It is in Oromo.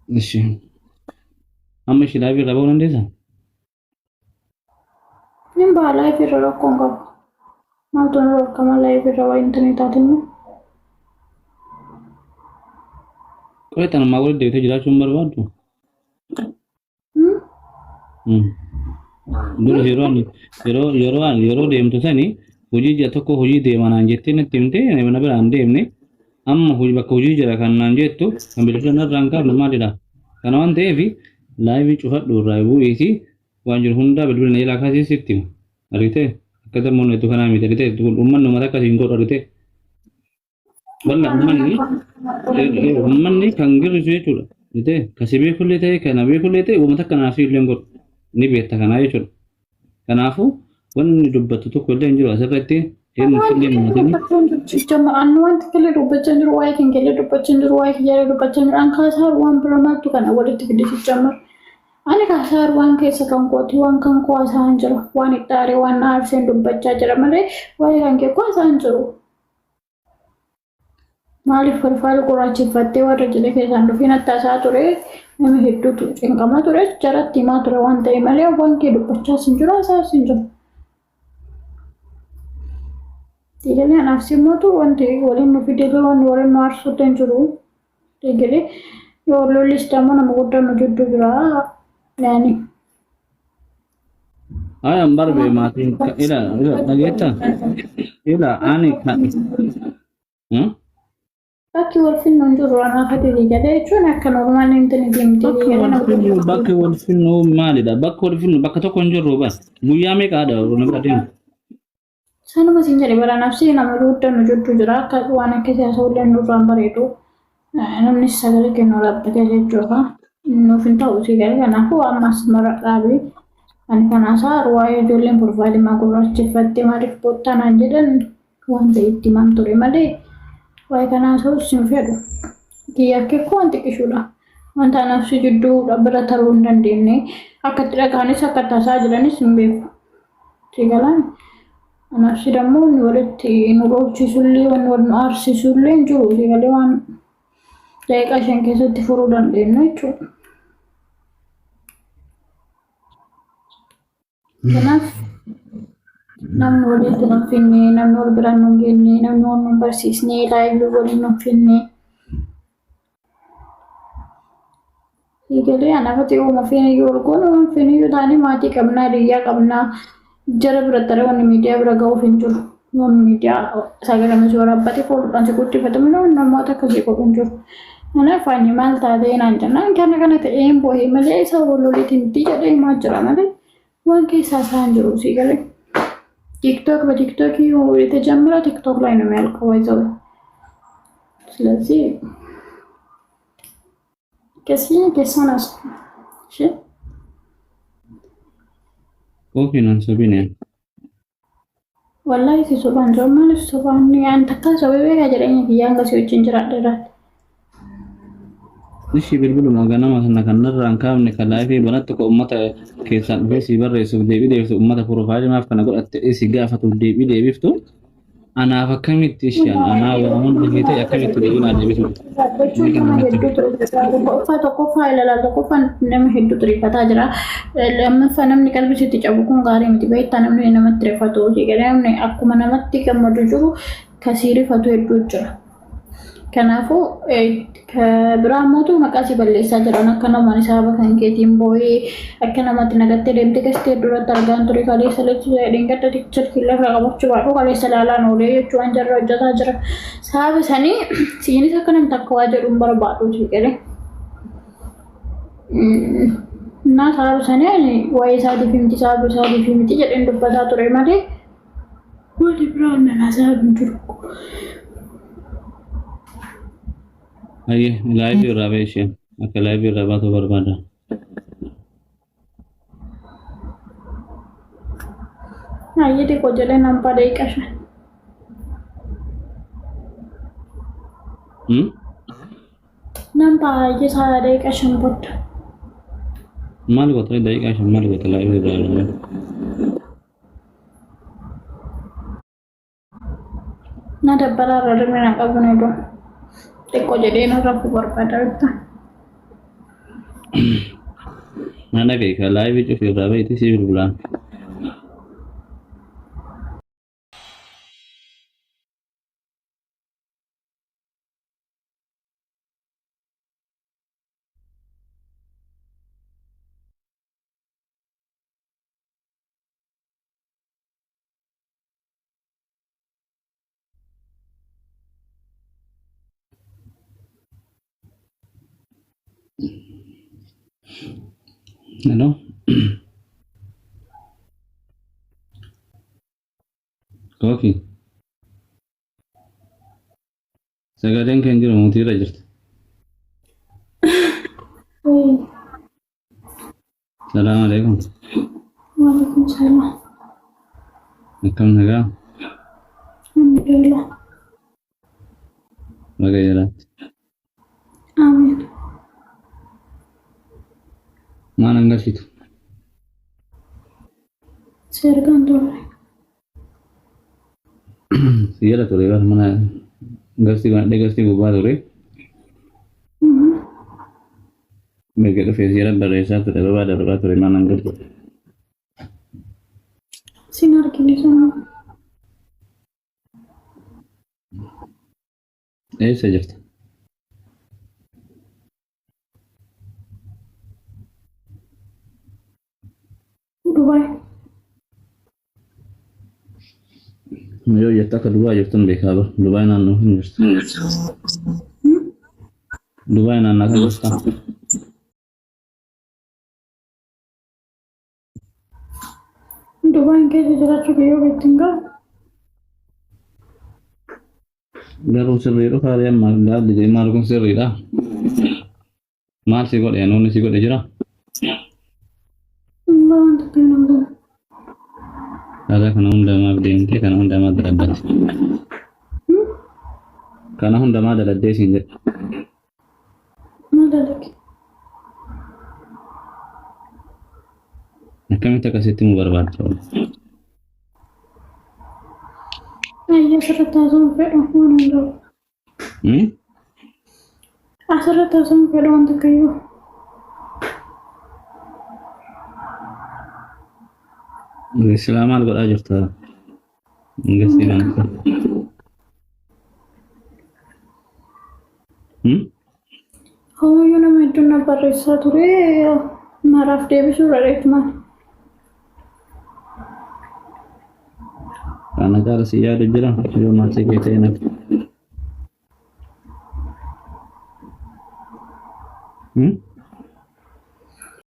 ماشي. أما شي لايف يربون عندها. Nimba live irra rakkoon qaba. Maaltu nu rakkamaa live irra waa intarneetaatiin nu? Kau tanam mau dia itu jelas sumber bantu. Dulu yeroo deemtu sani hojii jira tokko hojii deemanaan jettee natti himte nama biraan deemne amma bakka hojii jira kan naan jettu kan bilbila narraan qabnu maalidha. Kana waan ta'eef laayivii cufadhu irraa bu'iisi waan jiru hundaa bilbila na jalaa kaasee sitti hima. Argitee akka dammoon hedduu kanaa miti argitee uummanni uummata akkasiin godhu argitee. Balla uummanni kan girrisu jechuudha. Argitee kasi beekullee ta'e kana beekullee ta'e uummata akkanaaf illee godhu ni beekta kanaa jechuudha. Kanaafuu wanni dubbatu tokko illee hin jiru asirratti eenyu illee himatanii. Annu wanti kale dubbachaa jiru waa'ee kan kale dubbachaa jiru waa'ee kiyyaara dubbachaa jiru an kaasaa waan biramaattu kana walitti fidisicha jamar. Ani kaasaa waan keessa kan kooti waan kan kuwaasaa hin jiru waan ittaaree waan aarseen dubbachaa jira malee waa'ee kan kee kuwaasaa hin jiru. Maaliif farfaal gurraachifattee warra jila keessaan dhufiin attaasaa ture nama hedduutu cinqamaa ture jaratti himaa ture waan ta'e malee waan kee dubbachaa hin jiru haasaas hin jiru. Tigalee anaaf simmootu wanti waliin nu fidee waan waliin nu aarsuutti hin jiru. Tigalee yoo lollis dammoo nama guddaa nu jidduu jira yaani. Ayam barbe maatiin ila dhageetta ila ani kan. Bakki wal finnu hin jiru anaaf adii galee jechuun akka normaali hin deemtee. Bakki wal finnu maalidha? Bakki wal finnu bakka tokko hin jirru bas guyyaa meeqa adda nama adeemu? Sanuma siin jedhe baranaaf si nama guddaa nu jidduu jira akka waan akka siyaasa illee nurraan bareedu namni sagalee kennu dhaabbatee jechuudha. Nuuf hin ta'u si galee kanaafuu ammas mara dhaabii ani kanaasaa waa'ee ijoolleen porfaayilii gurraachifattee maaliif boottaa naan jedhan waan ta'e itti himaan ture malee waa'ee kanaasaa sin fedhu. Kiyyaa keekoo waan xiqqishuudha. Wanta anaaf si jidduu bira taruu hin dandeenye akka itti dhagaanis akka taasaa jiranis hin beeku. Si galaan. Anaaf dammoo nu walitti nu roobchisullee waan wal nu aarsisullee hin jiru sigalee waan daqiiqaa 5 keessatti furuu dandeenyu jechuudha. Kanaaf namni walitti nu finne namni wal biraan nu geenye namni wal nu barsiisne laayivii waliin nu finne. Sigalee anaaf ati uuma finniyyuu ol goonu finniyyuu taanii maatii qabnaa hiriyaa qabnaa. Jara biratti wanni miidiyaa bira ga'uuf hin jiru. Wanni miidiyaa sagalee nuti waraabbatee fuulduraan si guddifatamu namoota akkasii godhu hin jiru. Kanaaf ani maal taatee naan jennaan kana ta'een boo'ee malee isa wal-loliitiin itti jedhee himaa jira malee waan keessaa isaa hin jiru si galee. በቲክቶክ የተጀመረ ቲክቶክ ላይ ነው የሚያልቀው ይዘው። ስለዚህ ከሳናስ እሺ Kofinan sabine. Wallahi si soban zaman soban ni antaka sababe ka jedhanya kiyanga si wajjin jiraadheera. Nishi bilbilu magana masana kanarra an kaamne kalaafi banatti ko ummata keessan beesi barreessuuf deebii deebiftu ummata profaayilii maaf kana godhatte isi gaafatuuf deebii deebiftu anaaf akkamitti ishaan anaa waa hundi feetee akkamitti deebinaa deebisu. Tokko faayilaa tokko nama hedduu xiriifataa jira. Lammaffaa namni qalbisitti cabu kun gaarii miti beektaa namni namatti rifatu namni akkuma namatti gammadu jiru kasii rifatu hedduu jira. Kanaafuu biraan mootuu maqaa si balleessaa jiran akka namaan isaa bakka keetiin boo'ee akka namatti nagattee deemte gastee duratti argaan ture kaleessa lachuu dhingata tikchatti lafa qabachuu baadhu kaleessa laalaan oolee jechuun jarra hojjetaa jira. Sababa sanii siinis akka namni takka waa jedhuun barbaadu jedhee. Naa sababa sanii waa'ee isaatiif himti sababa isaatiif himti jedheen dubbataa ture malee wanti biraan nama sababa jiru. Aye, live irraa akka live irraa baatu barbaada. Aye xiqqoo jedhee nambaa daqiiqaa 5. Nambaa ayyee isaa daqiiqaa 5 booda. Maal goota daqiiqaa 5 maal goota live irraa. Na dabbalaa irra dhimma na qabu na iddoo. Xiqqoo jedhee narraa barbaada. Mana kayak kalau live itu berapa itu sih bulan. Ano? Kopi. Sekarang kan jadi mau tidur aja. Assalamualaikum. Waalaikumsalam. Nakam naga. Alhamdulillah. Bagaimana? Amin. Mana enggak situ? Sergan dulu. Siapa tuh lewat mana? Enggak sih gua tuh re. Mereka tuh siapa berasa tuh lewat ada tuh mana enggak tuh? Sinar kini sama. Saja. Dubai. Yo ya tak kedua ya tuh mereka tuh Dubai nana Dubai nana kan bos kan. Dubai ke sejarah juga yo tinggal. Garu sering itu kalian malah di marung sering dah. Masih kok ya nona sih kok aja lah. Allah untuk penunggu. Ada kan unda mah binte kan unda mah ada. Karena unda mah ada desi nje. Mana lagi? Kami tak kasih timu berbat. Ayah serta sampai aku nunggu. Serta sampai untuk kayu. Selamat kok aja tuh. Enggak sih nanti. Oh, you know me to na parisa ture. Maraf devi surah mah. Karena cara sih ada jalan, yo masih kita enak.